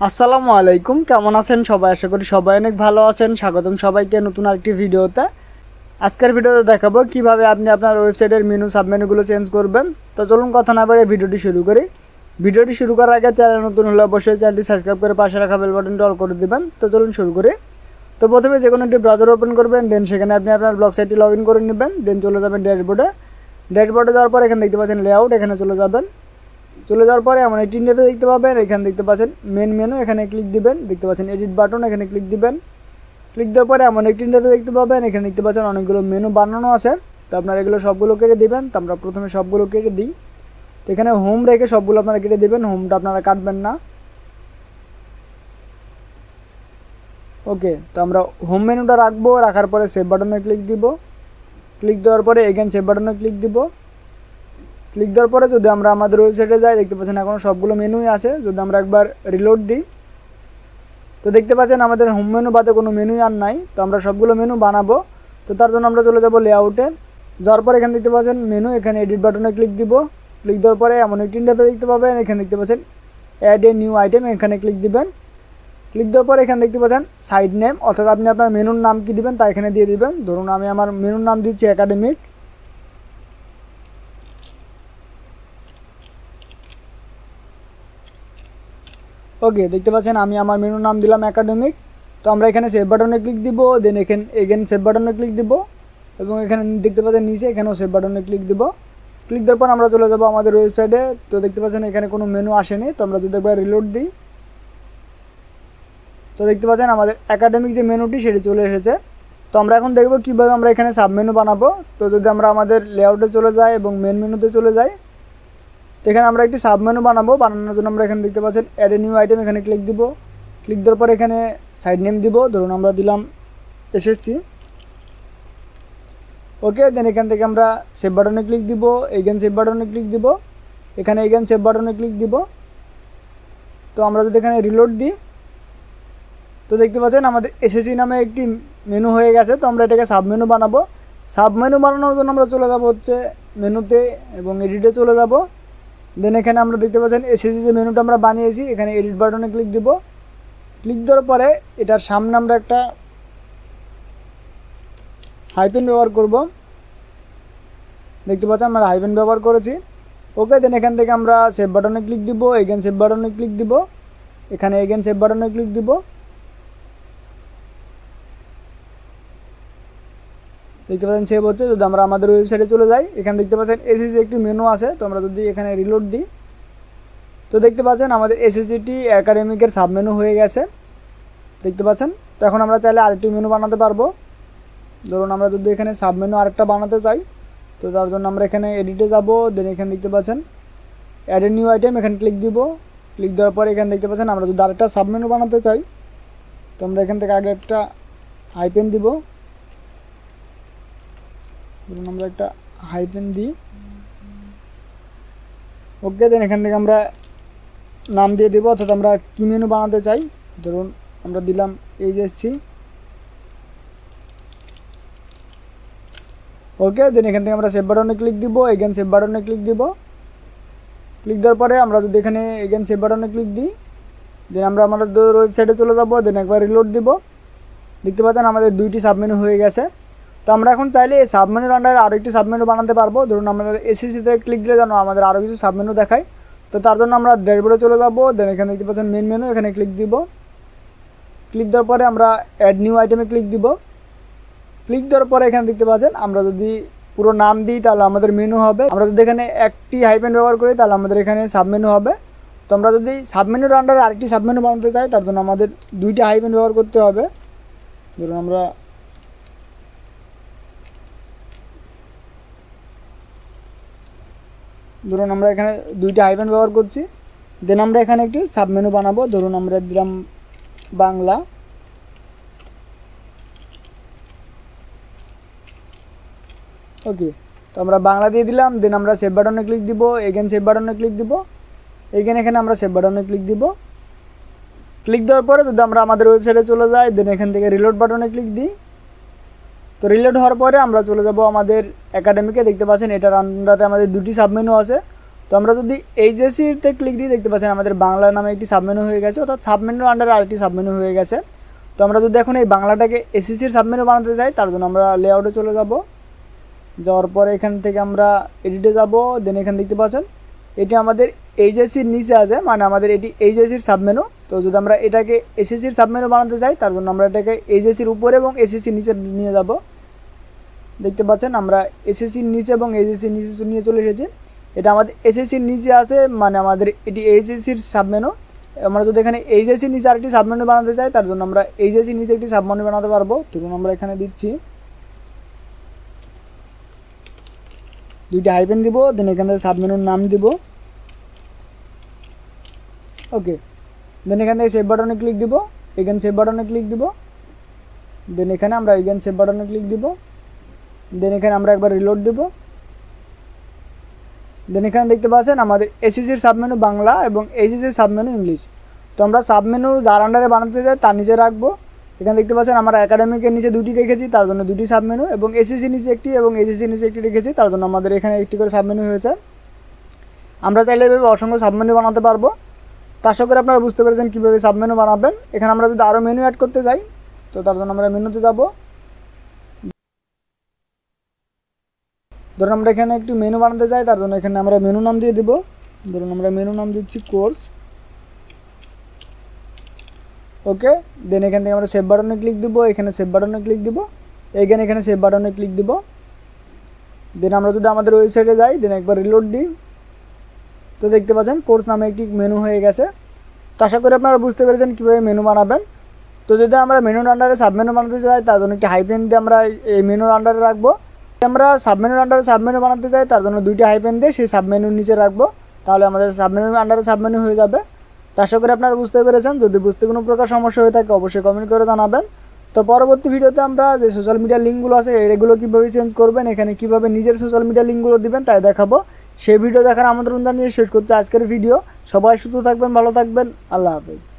আসসালামু আলাইকুম, কেমন আছেন সবাই? আশা করি সবাই অনেক ভালো আছেন। স্বাগতম সবাইকে নতুন আরেকটি ভিডিওতে। আজকের ভিডিওতে দেখাবো কিভাবে আপনি আপনার ওয়েবসাইটের মেনু সাবমেনুগুলো চেঞ্জ করবেন। তো চলুন কথা না বাড়িয়ে ভিডিওটি শুরু করি। ভিডিওটি শুরু করার আগে চ্যানেল নতুন হলে অবশ্যই চ্যানেলটি সাবস্ক্রাইব করে পাশে রাখা বেল বাটনটি অল করে দিবেন। তো চলুন শুরু করি। তো প্রথমে যে কোনো একটি ব্রাউজার ওপেন করবেন, দেন সেখানে আপনি আপনার ব্লগ সাইটটি লগ ইন করে নেবেন। দেন চলে যাবেন ড্যাশবোর্ডে যাওয়ার পর এখানে দেখতে পাচ্ছেন লেআউট, এখানে চলে যাবেন। চলে যাওয়ার পরে এমন একটি ইন্টারফেস দেখতে পাবেন। এখানে দেখতে পাচ্ছেন মেন মেনু, এখানে ক্লিক দিবেন। দেখতে পাচ্ছেন এডিট বাটন, এখানে ক্লিক দিবেন। ক্লিক দেওয়ার পরে এমন একটি ইন্টারফেস দেখতে পাবেন। এখানে দেখতে পাচ্ছেন অনেকগুলো মেনু বানানো আছে। তো আপনারা এগুলো সবগুলো কেটে দিবেন। তো আমরা প্রথমে সবগুলো কেটে দিই। তো এখানে হোম রেখে সবগুলো আপনারা কেটে দিবেন, হোমটা আপনারা কাটবেন না। ওকে, তো আমরা হোম মেনুটা রাখবো। রাখার পরে সেভ বাটনে ক্লিক দিব। ক্লিক দেওয়ার পরে এগেন সেভ বাটনে ক্লিক দিব। ক্লিক দেওয়ার পরে যদি আমরা আমাদের ওয়েবসাইটে যাই, দেখতে পাচ্ছেন এখনও সবগুলো মেনুই আছে। যদি আমরা একবার রিলোড দিই, তো দেখতে পাচ্ছেন আমাদের হোম মেনু বাদে কোনো মেনুই আর নাই। তো আমরা সবগুলো মেনু বানাবো। তো তার জন্য আমরা চলে যাব লেআউটে। যাওয়ার পরে এখানে দেখতে পাচ্ছেন মেনু, এখানে এডিট বাটনে ক্লিক দিব। ক্লিক দেওয়ার পরে এমন একটি ইন্টারফেস দেখতে পাবেন। এখানে দেখতে পাচ্ছেন অ্যাড এ নিউ আইটেম, এখানে ক্লিক দিবেন। ক্লিক দেওয়ার পরে এখানে দেখতে পাচ্ছেন সাইড নেম, অর্থাৎ আপনি আপনার মেনুর নাম কি দিবেন তা এখানে দিয়ে দিবেন। ধরুন আমি আমার মেনুর নাম দিচ্ছি একাডেমিক। ওকে, দেখতে পাচ্ছেন আমি আমার মেনুর নাম দিলাম একাডেমিক। তো আমরা এখানে সেভ বাটনে ক্লিক দিব। দেন এখানে এগেন সেভ বাটনে ক্লিক দিব এবং এখানে দেখতে পাচ্ছেন নিচে এখানেও সেভ বাটনে ক্লিক দিব। ক্লিক দেওয়ার পর আমরা চলে যাব আমাদের ওয়েবসাইটে। তো দেখতে পাচ্ছেন এখানে কোনো মেনু আসেনি। তো আমরা যদি একবার রিলোড দিই, তো দেখতে পাচ্ছেন আমাদের একাডেমিক যে মেনুটি সেটি চলে এসেছে। তো আমরা এখন দেখব কীভাবে আমরা এখানে সাব মেনু বানাবো। তো যদি আমরা আমাদের লেআউটে চলে যাই এবং মেন মেনুতে চলে যাই, তো এখানে আমরা একটি সাব মেনু বানাবো। বানানোর জন্য আমরা এখানে দেখতে পাচ্ছেন অ্যাড এ নিউ আইটেম, এখানে ক্লিক দিব। ক্লিক দেওয়ার পর এখানে সাইড নেম দিব, ধরুন আমরা দিলাম এসএসসি। ওকে, দেন এখান থেকে আমরা সেভ বাটনে ক্লিক দিব। এগেন সেভ বাটনে ক্লিক দিব। এখানে এগেন সেভ বাটনে ক্লিক দিব। তো আমরা যদি এখানে রিলোড দিই, তো দেখতে পাচ্ছেন আমাদের এসএসসি নামে একটি মেনু হয়ে গেছে। তো আমরা এটাকে সাব মেনু বানাবো। সাব মেনু বানানোর জন্য আমরা চলে যাব হচ্ছে মেনুতে এবং এডিটে চলে যাব। দেন এখানে আমরা দেখতে পাচ্ছেন এসএসসি যে মেনুটা আমরা বানিয়েছি, এখানে এডিট বাটনে ক্লিক দিব। ক্লিক দেওয়ার পরে এটার সামনে আমরা একটা হাইপেন ব্যবহার করব। দেখতে পাচ্ছেন আমরা হাইপেন ব্যবহার করেছি। ওকে, দেন এখান থেকে আমরা সেভ বাটনে ক্লিক দিব। এগেন সেভ বাটনে ক্লিক দিব। এখানে এগেন সেভ বাটনে ক্লিক দিব। দেখতে পাচ্ছেন সেভ হচ্ছে। যদি আমরা আমাদের ওয়েবসাইটে চলে যাই, এখানে দেখতে পাচ্ছেন এসএসসি একটি মেনু আছে। তো আমরা যদি এখানে রিলোড দিই, তো দেখতে পাচ্ছেন আমাদের এসএসসিটি একাডেমিকের সাব মেনু হয়ে গেছে। দেখতে পাচ্ছেন। তো এখন আমরা চাইলে আরেকটি মেনু বানাতে পারবো। ধরুন আমরা যদি এখানে সাব মেনু আরেকটা বানাতে চাই, তো তার জন্য আমরা এখানে এডিটে যাব। দেন এখানে দেখতে পাচ্ছেন অ্যাড এ নিউ আইটেম, এখানে ক্লিক দিব। ক্লিক দেওয়ার পরে এখানে দেখতে পাচ্ছেন আমরা যদি আরেকটা সাব মেনু বানাতে চাই, তো আমরা এখান থেকে আগে একটা হাইপেন দিব। ধরুন আমরা একটা হাইপেন দিই। ওকে, দেন এখান থেকে আমরা নাম দিয়ে দেবো, অর্থাৎ আমরা কী মেনু বানাতে চাই। ধরুন আমরা দিলাম এইচএসসি। ওকে, দেন এখান থেকে আমরা সেভ বাটনে ক্লিক দিব। এগেন সেভ বাটনে ক্লিক দিব। ক্লিক দেওয়ার পরে আমরা যদি এখানে এগেন সেভ বাটনে ক্লিক দিই, দেন আমরা আমাদের ওয়েবসাইটে চলে যাব। দেন একবার রিলোড দিব। দেখতে পাচ্ছেন আমাদের দুইটি সাবমেনু হয়ে গেছে। তো আমরা এখন চাইলে এই সাবমেনুর আন্ডারে আরও একটি সাবমেনু বানাতে পারবো। ধরুন আমাদের এসএসসিতে ক্লিক দিলে যেন আমাদের আরও কিছু সাবমেনু দেখায়। তো তার জন্য আমরা ড্যাশবোর্ডে চলে যাব। দেন এখানে দেখতে পাচ্ছেন মেন মেনু, এখানে ক্লিক দিব। ক্লিক দেওয়ার পরে আমরা অ্যাড নিউ আইটেমে ক্লিক দিব। ক্লিক দেওয়ার পরে এখানে দেখতে পাচ্ছেন আমরা যদি পুরো নাম দিই তাহলে আমাদের মেনু হবে। আমরা যদি এখানে একটি হাইপেন ব্যবহার করি তাহলে আমাদের এখানে সাবমেনু হবে। তো আমরা যদি সাবমেনুর আন্ডারে আরেকটি সাবমেনু বানাতে চাই, তার জন্য আমাদের দুইটা হাইপেন ব্যবহার করতে হবে। ধরুন আমরা এখানে দুইটা হাইপেন ব্যবহার করছি। দেন আমরা এখানে একটি সাবমেনু বানাবো। ধরুন আমরা দিলাম বাংলা। ওকে, তো আমরা বাংলা দিয়ে দিলাম। দেন আমরা সেভ বাটনে ক্লিক দিব। এগেন সেভ বাটনে ক্লিক দিব। এখানে আমরা সেভ বাটনে ক্লিক দিব। ক্লিক দেওয়ার পরে যদি আমরা আমাদের ওয়েবসাইটে চলে যাই, দেন এখান থেকে রিলোড বাটনে ক্লিক দিই। তো রিলোড হওয়ার পরে আমরা চলে যাব আমাদের একাডেমিকে। দেখতে পাচ্ছেন এটার আন্ডারে আমাদের দুটি সাবমেনু আছে। তো আমরা যদি এইচএসসিতে ক্লিক দিয়ে দেখতে পাচ্ছেন আমাদের বাংলা নামে একটি সাবমেনু হয়ে গেছে, অর্থাৎ সাবমেনুর আন্ডারে আরেকটি সাবমেনু হয়ে গেছে। তো আমরা যদি এখন এই বাংলাটাকে এসএসসির সাবমেনু বানাতে চাই, তার জন্য আমরা লেআউটে চলে যাব। যাওয়ার পরে এখান থেকে আমরা এডিটে যাব। দেন এখানে দেখতে পাচ্ছেন এটি আমাদের এইচএসসির নিচে আছে, মানে আমাদের এটি এইচএসসির সাবমেনু। তো যদি আমরা এটাকে এসএসসির সাবমেনু বানাতে চাই, তার জন্য আমরা এটাকে এইচএসসির উপরে এবং এসএসসির নিচে নিয়ে যাব। দেখতে পাচ্ছেন আমরা এসএসসির নিচে এবং এইচএসসির নিচে নিয়ে চলে এসেছি। এটা আমাদের এসএসসির নিচে আছে, মানে আমাদের এটি এইচএসসির সাবমেনু। আমরা যদি এখানে এইচএসসির নিচে আরেকটি সাবমেনু বানাতে চাই, তার জন্য আমরা এইচএসসির নিচে একটি সাবমেনু বানাতে পারবো। ধরুন আমরা এখানে দিচ্ছি, দুইটা হাইফেন দিব, দেন এখানে সাবমেনুর নাম দিব। ওকে, দেন এখান থেকে সেভ বাটনে ক্লিক দিব, এখানে সেভ বাটনে ক্লিক দিব। দেন এখানে আমরা এখানে সেভ বাটনে ক্লিক দিব। দেন এখানে আমরা একবার রিলোড দিব। দেন এখানে দেখতে পাচ্ছেন আমাদের এসএসসির সাবমেনু বাংলা এবং এইচএসসির সাবমেনু ইংলিশ। তো আমরা সাবমেনু যার আন্ডারে বানাতে চাই তার নিচে রাখবো। এখানে দেখতে পাচ্ছেন আমরা একাডেমিকের নিচে দুটি রেখেছি, তার জন্য দুটি সাবমেনু, এবং এসএসসির নিচে একটি এবং এইচএসসির নিচে একটি রেখেছি, তার জন্য আমাদের এখানে একটি করে সাবমেনু হয়েছে। আমরা চাইলে এভাবে অসংখ্য সাবমেনু বানাতে পারবো। তো আশা করি আপনারা বুঝতে পেরেছেন কীভাবে সাবমেনু বানাবেন। এখানে আমরা যদি আরও মেনু অ্যাড করতে চাই, তো তার জন্য আমরা মেনুতে যাব। ধরুন আমরা এখানে একটু মেনু বানাতে চাই, তার জন্য এখানে আমরা মেনু নাম দিয়ে দিব। ধরুন আমরা মেনু নাম দিচ্ছি কোর্স। ওকে, দেন এখান থেকে আমরা সেভ বাটনে ক্লিক দিব, এখানে সেভ বাটনে ক্লিক দিব, এখানে সেভ বাটনে ক্লিক দিব। দেন আমরা যদি আমাদের ওয়েবসাইটে যাই, দেন একবার রিলোড দিই, তো দেখতে পাচ্ছেন কোর্স নামে একটি মেনু হয়ে গেছে। তো আশা করি আপনারা বুঝতে পেরেছেন কীভাবে মেনু বানাবেন। তো যদি আমরা মেনুর আন্ডারে সাবমেনু বানাতে চাই, তার জন্য একটি হাইফেন দিয়ে আমরা এই মেনুর আন্ডারে রাখবো। আমরা সাবমেনুর আন্ডারে সাবমেনু বানাতে চাই, তার জন্য দুইটা হাইফেন দিয়ে সেই সাবমেনুর নিচে রাখবো, তাহলে আমাদের সাবমেনুর আন্ডারে সাবমেনু হয়ে যাবে। তো আশা করি আপনারা বুঝতে পেরেছেন। যদি বুঝতে কোনো প্রকার সমস্যা হয়ে থাকে অবশ্যই কমেন্ট করে জানাবেন। তো পরবর্তী ভিডিওতে আমরা যে সোশ্যাল মিডিয়ার লিঙ্কগুলো আছে এগুলো কীভাবে চেঞ্জ করবেন, এখানে কীভাবে নিজের সোশ্যাল মিডিয়ার লিঙ্কগুলো দিবেন তাই দেখাবো। সেই ভিডিও দেখার আমন্ত্রণ জানিয়ে শেষ করছি আজকের ভিডিও। সবাই সুস্থ থাকবেন, ভালো থাকবেন, আল্লাহ হাফেজ।